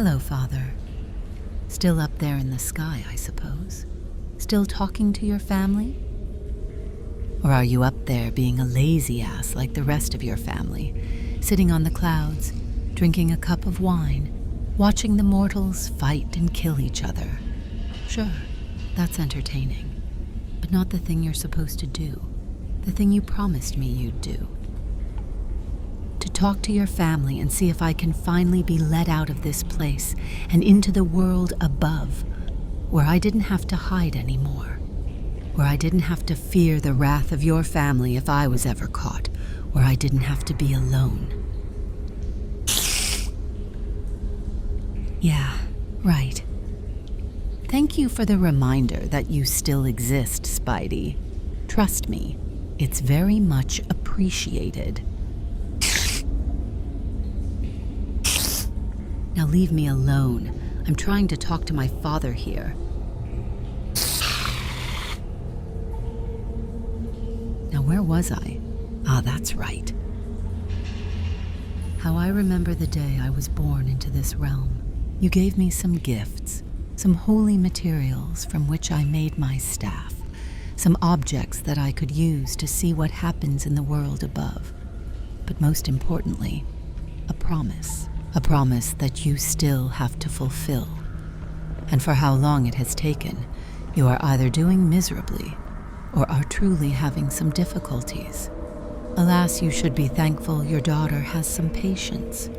Hello, Father. Still up there in the sky, I suppose? Still talking to your family? Or are you up there being a lazy ass like the rest of your family, sitting on the clouds, drinking a cup of wine, watching the mortals fight and kill each other? Sure, that's entertaining, but not the thing you're supposed to do, the thing you promised me you'd do. To talk to your family and see if I can finally be let out of this place and into the world above, where I didn't have to hide anymore, where I didn't have to fear the wrath of your family if I was ever caught, where I didn't have to be alone. Yeah, right. Thank you for the reminder that you still exist, Spidey. Trust me, it's very much appreciated. Now leave me alone. I'm trying to talk to my father here. Now where was I? Ah, that's right. How I remember the day I was born into this realm. You gave me some gifts, some holy materials from which I made my staff, some objects that I could use to see what happens in the world above. But most importantly, a promise that you still have to fulfill. And for how long it has taken, you are either doing miserably or are truly having some difficulties. Alas, you should be thankful your daughter has some patience.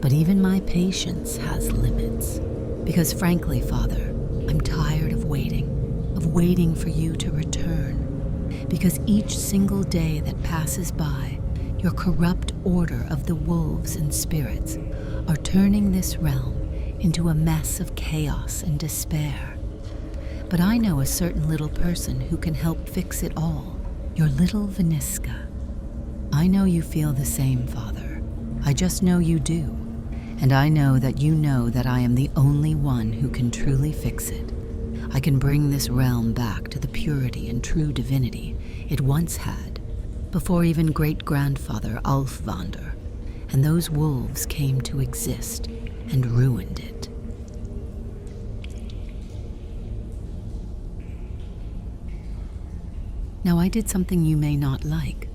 But even my patience has limits. Because frankly, Father, I'm tired of waiting for you to return. Because each single day that passes by, your corrupt order of the wolves and spirits are turning this realm into a mess of chaos and despair. But I know a certain little person who can help fix it all, your little Vanisca. I know you feel the same, Father. I just know you do. And I know that I am the only one who can truly fix it. I can bring this realm back to the purity and true divinity it once had, before even great-grandfather Ulfvander and those wolves came to exist and ruined it. Now I did something you may not like,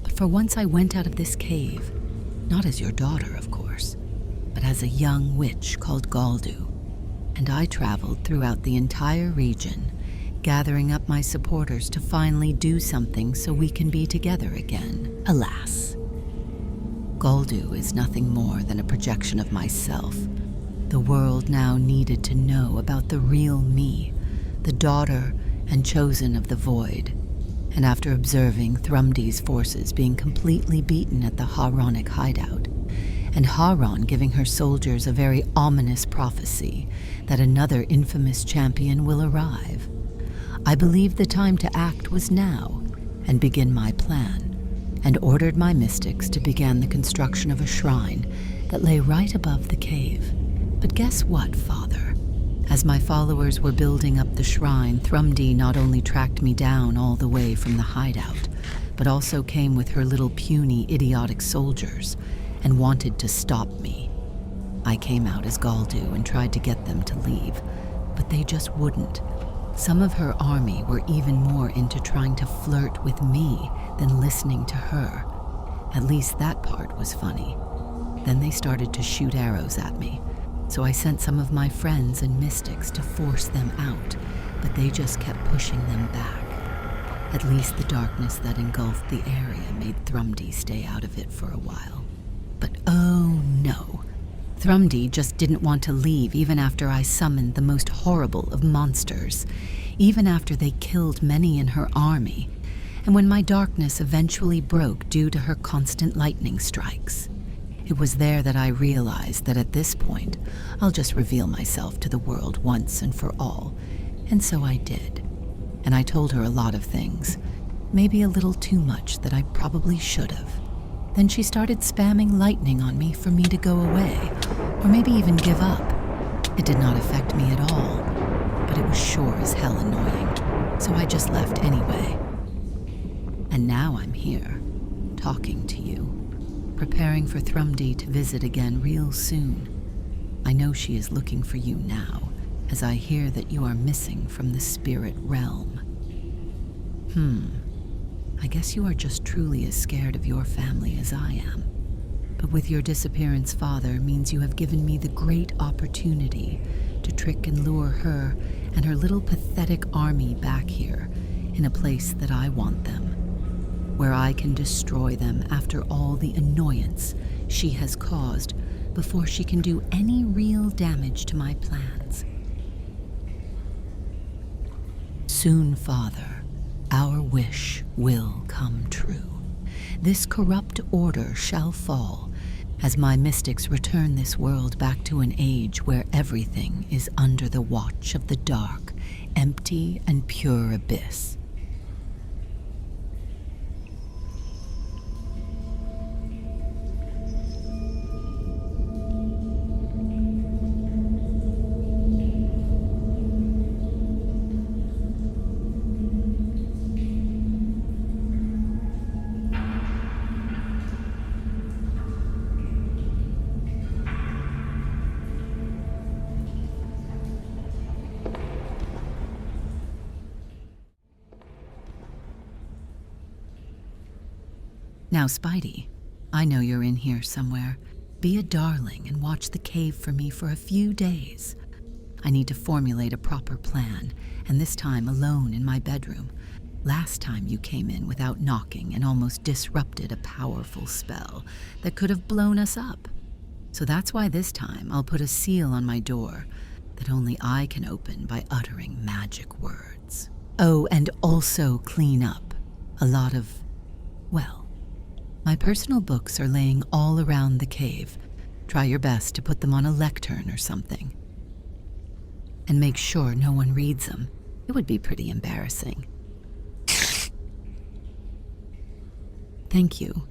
but for once I went out of this cave, not as your daughter, of course, but as a young witch called Galdu, and I traveled throughout the entire region, gathering up my supporters to finally do something so we can be together again. Alas, Galdu is nothing more than a projection of myself. The world now needed to know about the real me, the daughter and chosen of the Void. And after observing Thrumdy's forces being completely beaten at the Hraunic hideout, and Haron giving her soldiers a very ominous prophecy that another infamous champion will arrive, I believed the time to act was now and begin my plan, and ordered my mystics to begin the construction of a shrine that lay right above the cave. But guess what, Father? As my followers were building up the shrine, Thrumdy not only tracked me down all the way from the hideout, but also came with her little puny, idiotic soldiers and wanted to stop me. I came out as Galdu and tried to get them to leave, but they just wouldn't. Some of her army were even more into trying to flirt with me than listening to her. At least that part was funny. Then they started to shoot arrows at me, so I sent some of my friends and mystics to force them out, but they just kept pushing them back. At least the darkness that engulfed the area made Thrumdy stay out of it for a while. But oh no, Thrumdy just didn't want to leave even after I summoned the most horrible of monsters, even after they killed many in her army, and when my darkness eventually broke due to her constant lightning strikes. It was there that I realized that at this point, I'll just reveal myself to the world once and for all, and so I did. And I told her a lot of things, maybe a little too much that I probably should have. Then she started spamming lightning on me for me to go away, or maybe even give up. It did not affect me at all, but it was sure as hell annoying, so I just left anyway. And now I'm here, talking to you, preparing for Thrumdy to visit again real soon. I know she is looking for you now, as I hear that you are missing from the spirit realm. I guess you are just truly as scared of your family as I am. But with your disappearance, Father, means you have given me the great opportunity to trick and lure her and her little pathetic army back here in a place that I want them, where I can destroy them after all the annoyance she has caused before she can do any real damage to my plans. Soon, Father, our wish will come true. This corrupt order shall fall as my mystics return this world back to an age where everything is under the watch of the dark, empty and pure abyss. Now, Spidey, I know you're in here somewhere. Be a darling and watch the cave for me for a few days. I need to formulate a proper plan, and this time alone in my bedroom. Last time you came in without knocking and almost disrupted a powerful spell that could have blown us up. So that's why this time I'll put a seal on my door that only I can open by uttering magic words. Oh, and also clean up a lot of, well, my personal books are laying all around the cave. Try your best to put them on a lectern or something. And make sure no one reads them. It would be pretty embarrassing. Thank you.